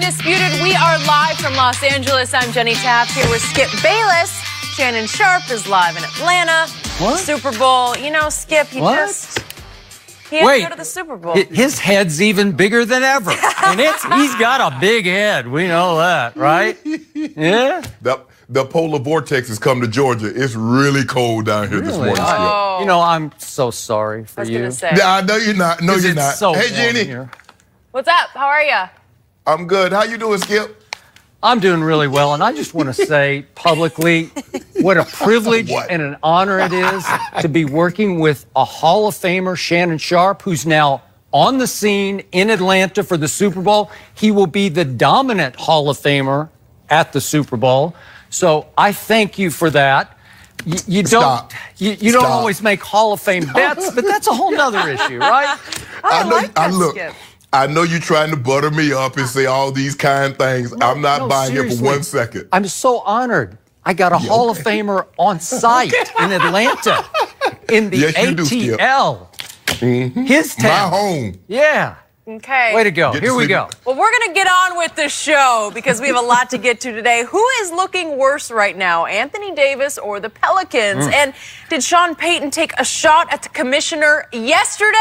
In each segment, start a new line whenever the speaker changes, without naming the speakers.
Undisputed. We are live from Los Angeles. I'm Jenny Taft here with Skip Bayless. Shannon Sharp is live in Atlanta.
What?
Super Bowl. You know, Skip, he had to go to the Super Bowl.
His head's even bigger than ever. And he's got a big head. We know that, right? Yeah.
The polar vortex has come to Georgia. It's really cold down here this morning, Skip.
Oh.
You know, I'm so sorry for you.
I was
Yeah,
going to say.
I know you're not. No, you're not.
So
hey,
warm
Jenny.
here.
What's up? How are you?
I'm good. How you doing, Skip?
I'm doing really well, and I just want to say publicly what a privilege and an honor it is to be working with a Hall of Famer, Shannon Sharp, who's now on the scene in Atlanta for the Super Bowl. He will be the dominant Hall of Famer at the Super Bowl. So I thank you for that. You don't always make Hall of Fame bets, but that's a whole nother issue, right?
I know you're trying to butter me up and say all these kind things. I'm not buying it for 1 second.
I'm so honored. I got a Hall of Famer on site in Atlanta in the ATL. His town.
My home.
Yeah.
Okay.
Way to go. Here we go.
Well, we're going to get on with the show because we have a lot to get to today. Who is looking worse right now, Anthony Davis or the Pelicans? And did Sean Payton take a shot at the commissioner yesterday?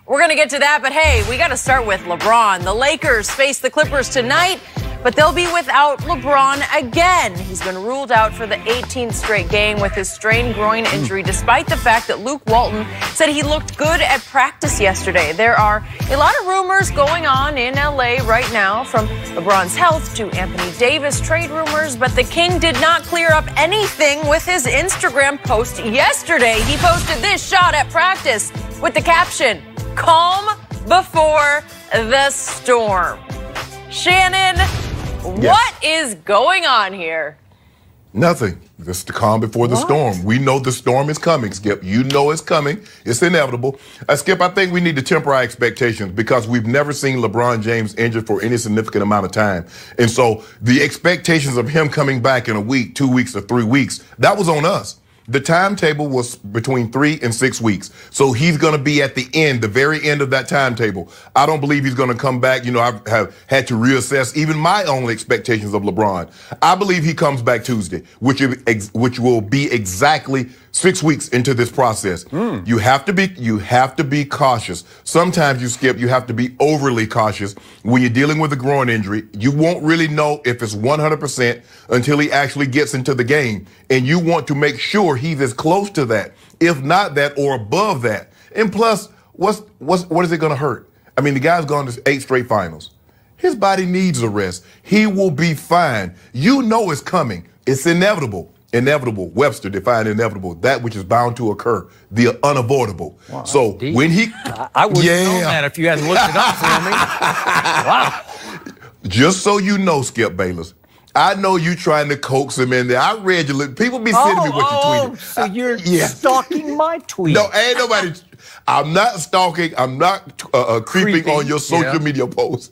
We're going to get to that, but hey, we got to start with LeBron. The Lakers face the Clippers tonight, but they'll be without LeBron again. He's been ruled out for the 18th straight game with his strained groin injury, despite the fact that Luke Walton said he looked good at practice yesterday. There are a lot of rumors going on in LA right now, from LeBron's health to Anthony Davis trade rumors, but the King did not clear up anything with his Instagram post yesterday. He posted this shot at practice with the caption, "Calm before the storm." Shannon, what is going on here?
Nothing. Just the calm before the storm. We know the storm is coming, Skip. You know it's coming. It's inevitable. Skip, I think we need to temper our expectations because we've never seen LeBron James injured for any significant amount of time. And so the expectations of him coming back in a week, 2 weeks, or 3 weeks, that was on us. The timetable was between 3 and 6 weeks. So he's going to be at the end, the very end of that timetable. I don't believe he's going to come back. You know, I have had to reassess even my own expectations of LeBron. I believe he comes back Tuesday, which will be exactly 6 weeks into this process. You have to be cautious. Sometimes you have to be overly cautious when you're dealing with a groin injury. You won't really know if it's 100% until he actually gets into the game. And you want to make sure he's as close to that, if not that, or above that. And plus, what is it going to hurt? I mean, the guy's gone to 8 straight finals. His body needs a rest. He will be fine. You know it's coming. It's inevitable. Inevitable. Webster defined inevitable, that which is bound to occur, the unavoidable.
Wow,
so
deep.
when he,
I wouldn't have known that if you hadn't looked it up for me. Wow.
Just so you know, Skip Bayless, I know you trying to coax him in there. I read your people be sending me what you tweeted.
So you're stalking my tweet.
No, ain't nobody. I'm not stalking. I'm not creeping on your social media posts.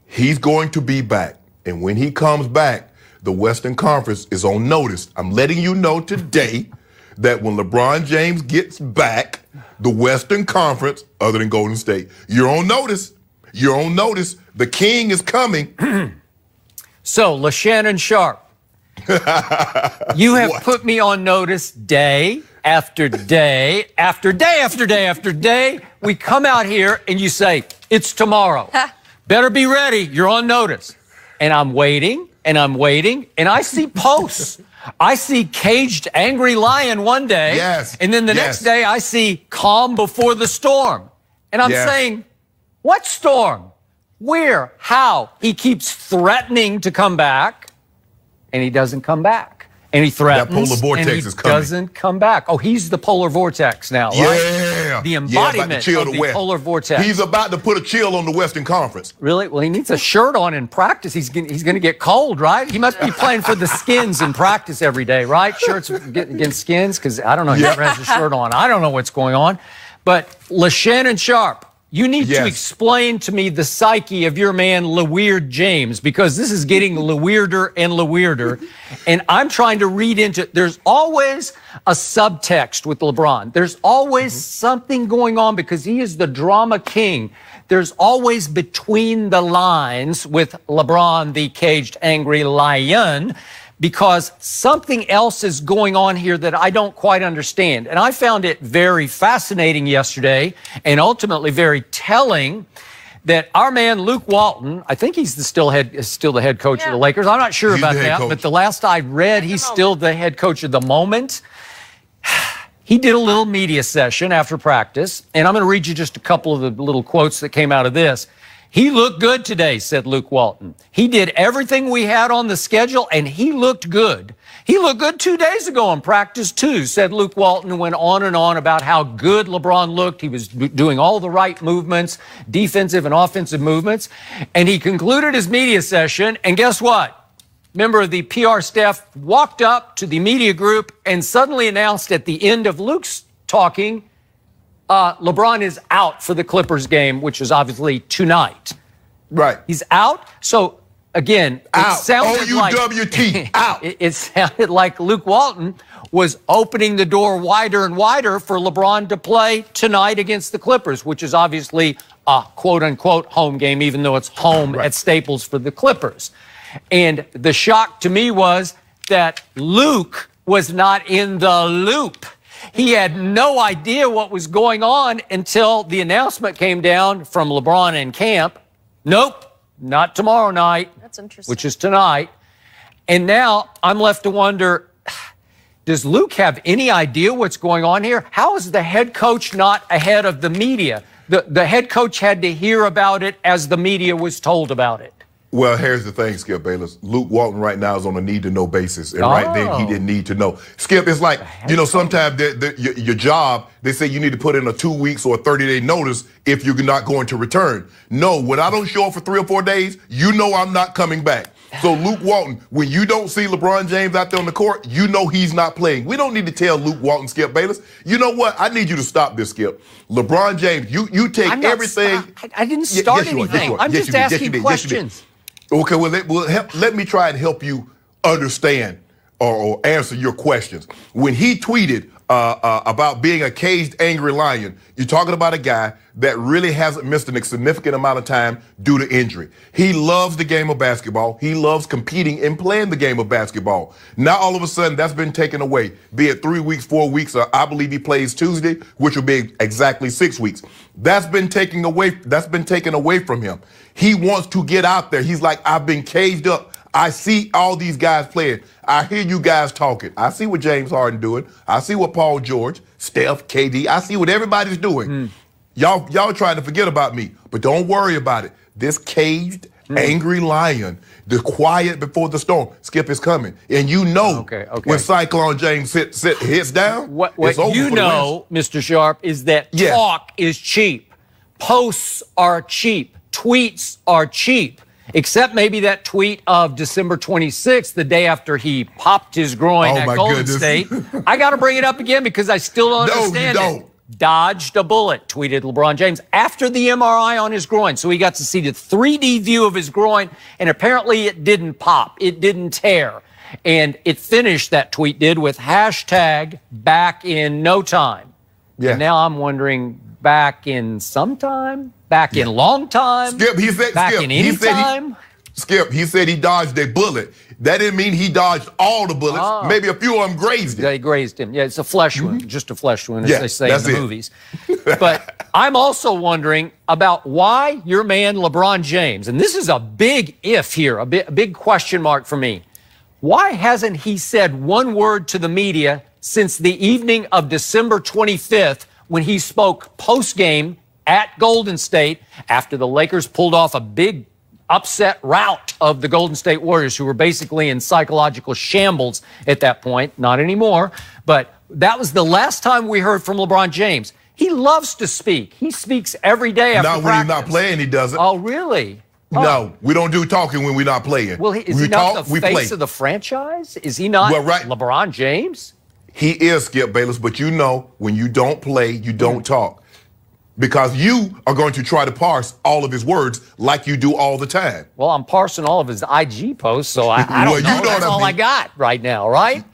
He's going to be back, and when he comes back, the Western Conference is on notice. I'm letting you know today that when LeBron James gets back, the Western Conference, other than Golden State, you're on notice. You're on notice. The King is coming.
So, LaShannon Sharp, you have put me on notice day after day after day after day after day. We come out here and you say, it's tomorrow. Better be ready. You're on notice. And I'm waiting. And I'm waiting, and I see posts. I see caged angry lion one day, and then the next day I see calm before the storm. And I'm saying, what storm? Where? How? He keeps threatening to come back, and he doesn't come back. And he threatens,
that polar vortex
and he
is coming.
Doesn't come back. Oh, he's the polar vortex now, right? The embodiment of the polar vortex.
He's about to put a chill on the Western Conference.
Really? Well, he needs a shirt on in practice. He's going to get cold, right? He must be playing for the Skins in practice every day, right? Shirts against Skins, because I don't know. He never has a shirt on. I don't know what's going on. But LaShannon Sharp, you need to explain to me the psyche of your man, LeWeird James, because this is getting LeWeirder and LeWeirder. And I'm trying to read into it. There's always a subtext with LeBron. There's always something going on because he is the drama king. There's always between the lines with LeBron, the caged, angry lion, because something else is going on here that I don't quite understand. And I found it very fascinating yesterday and ultimately very telling that our man Luke Walton, I think he's still the head coach of the Lakers. I'm not sure about that, but the last I read, he's still the head coach at the moment. He did a little media session after practice, and I'm going to read you just a couple of the little quotes that came out of this. He looked good today, said Luke Walton. He did everything we had on the schedule, and he looked good. He looked good 2 days ago in practice, too, said Luke Walton, and went on and on about how good LeBron looked. He was doing all the right movements, defensive and offensive movements. And he concluded his media session, and guess what? Member of the PR staff walked up to the media group and suddenly announced at the end of Luke's talking, LeBron is out for the Clippers game, which is obviously tonight.
Right.
He's out. So, again,
out.
It sounded
O-U-W-T, out.
It sounded like Luke Walton was opening the door wider and wider for LeBron to play tonight against the Clippers, which is obviously a quote-unquote home game, even though it's home at Staples for the Clippers. And the shock to me was that Luke was not in the loop. He had no idea what was going on until the announcement came down from LeBron in camp. Nope, not tomorrow night.
That's interesting.
Which is tonight. And now I'm left to wonder, does Luke have any idea what's going on here? How is the head coach not ahead of the media? The head coach had to hear about it as the media was told about it.
Well, here's the thing, Skip Bayless. Luke Walton right now is on a need-to-know basis, and right then he didn't need to know. Skip, it's like, sometimes your job, they say you need to put in a 2 weeks or a 30-day notice if you're not going to return. No, when I don't show up for 3 or 4 days, you know I'm not coming back. So Luke Walton, when you don't see LeBron James out there on the court, you know he's not playing. We don't need to tell Luke Walton, Skip Bayless. You know what? I need you to stop this, Skip. LeBron James, you take everything.
I didn't start anything. I'm just asking questions.
Okay, well, let me try and help you understand or answer your questions. When he tweeted about being a caged, angry lion, you're talking about a guy that really hasn't missed a significant amount of time due to injury. He loves the game of basketball. He loves competing and playing the game of basketball. Now, all of a sudden, that's been taken away, be it 3 weeks, 4 weeks, or I believe he plays Tuesday, which will be exactly 6 weeks. That's been taken away from him. He wants to get out there. He's like, I've been caged up. I see all these guys playing. I hear you guys talking. I see what James Harden doing. I see what Paul George, Steph, KD, I see what everybody's doing. Y'all trying to forget about me, but don't worry about it. This caged, angry lion, the quiet before the storm, Skip, is coming. And you know when Cyclone James hits down,
what
it's over
you
for
know, Mr. Sharp, is that talk is cheap. Posts are cheap. Tweets are cheap. Except maybe that tweet of December 26th, the day after he popped his groin at Golden State. I got to bring it up again because I still don't understand it. Dodged a bullet, tweeted LeBron James after the MRI on his groin. So he got to see the 3D view of his groin, and apparently it didn't pop. It didn't tear. And it finished, that tweet did, with hashtag back in no time. Yeah. And now I'm wondering, back in sometime? Back in long time?
Skip, he said,
back in any time?
Skip, he said he dodged a bullet. That didn't mean he dodged all the bullets. Maybe a few of them grazed him.
They grazed him. Yeah, it's a flesh wound, just a flesh wound, as they say in the movies. But I'm also wondering about why your man LeBron James, and this is a big if here, a big question mark for me. Why hasn't he said one word to the media since the evening of December 25th when he spoke post-game at Golden State after the Lakers pulled off a big upset rout of the Golden State Warriors, who were basically in psychological shambles at that point? Not anymore. But that was the last time we heard from LeBron James. He loves to speak. He speaks every day after practice.
Not when he's not playing, he doesn't.
Oh, really?
No, we don't do talking when we're not playing.
Well, is he not the face of the franchise? Is he not LeBron James?
He is, Skip Bayless, but you know when you don't play, you don't talk. because you are going to try to parse all of his words like you do all the time.
Well, I'm parsing all of his IG posts, so I don't
Well,
know.
you know
That's
what I
all I
mean.
got right now, right?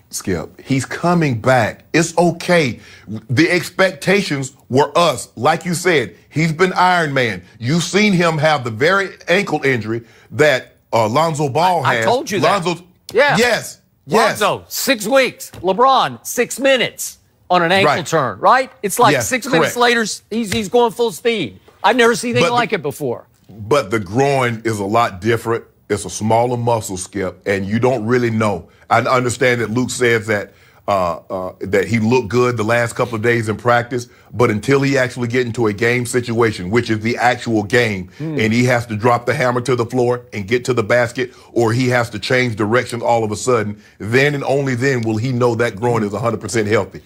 Skip, he's coming back. It's okay. The expectations were us. Like you said, he's been Iron Man. You've seen him have the very ankle injury that Lonzo Ball had.
I told you that. Yeah.
Yes.
Lonzo, 6 weeks. LeBron, 6 minutes on an ankle turn, right? It's like
Yes,
6 minutes later, he's going full speed. I've never seen anything like it before.
But the groin is a lot different. It's a smaller muscle, Skip, and you don't really know. I understand that Luke says that that he looked good the last couple of days in practice, but until he actually get into a game situation, which is the actual game, and he has to drop the hammer to the floor and get to the basket, or he has to change direction all of a sudden, then and only then will he know that groin is 100% healthy.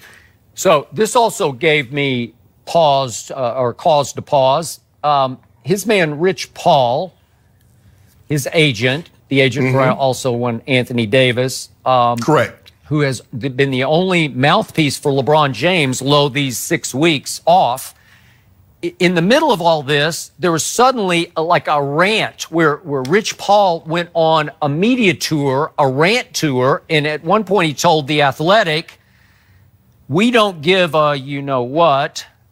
So this also gave me cause to pause. His man, Rich Paul, his agent, the agent for also one Anthony Davis.
Correct.
Who has been the only mouthpiece for LeBron James, these 6 weeks off. In the middle of all this, there was suddenly like a rant where Rich Paul went on a media tour, a rant tour, and at one point he told The Athletic, we don't give a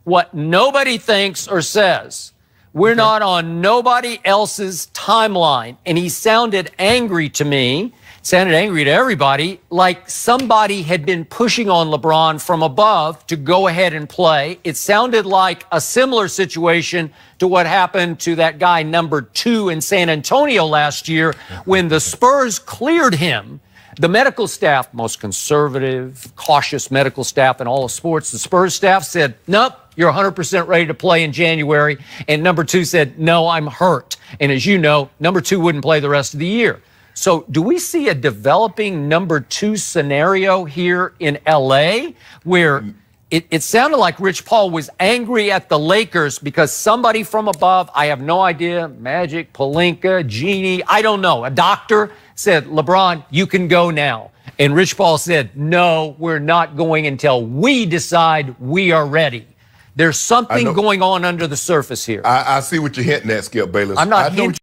what nobody thinks or says. We're not on nobody else's timeline. And he sounded angry to me, sounded angry to everybody, like somebody had been pushing on LeBron from above to go ahead and play. It sounded like a similar situation to what happened to that guy number 2 in San Antonio last year when the Spurs cleared him. The medical staff, most conservative, cautious medical staff in all of sports, the Spurs staff said, nope, you're 100% ready to play in January. And number 2 said, no, I'm hurt. And as you know, number 2 wouldn't play the rest of the year. So do we see a developing number 2 scenario here in L.A. where it sounded like Rich Paul was angry at the Lakers because somebody from above, I have no idea, Magic, Pelinka, Genie, I don't know, a doctor said, LeBron, you can go now. And Rich Paul said, no, we're not going until we decide we are ready. There's something going on under the surface here.
I see what you're hinting at, Skip Bayless.
I'm not hinting.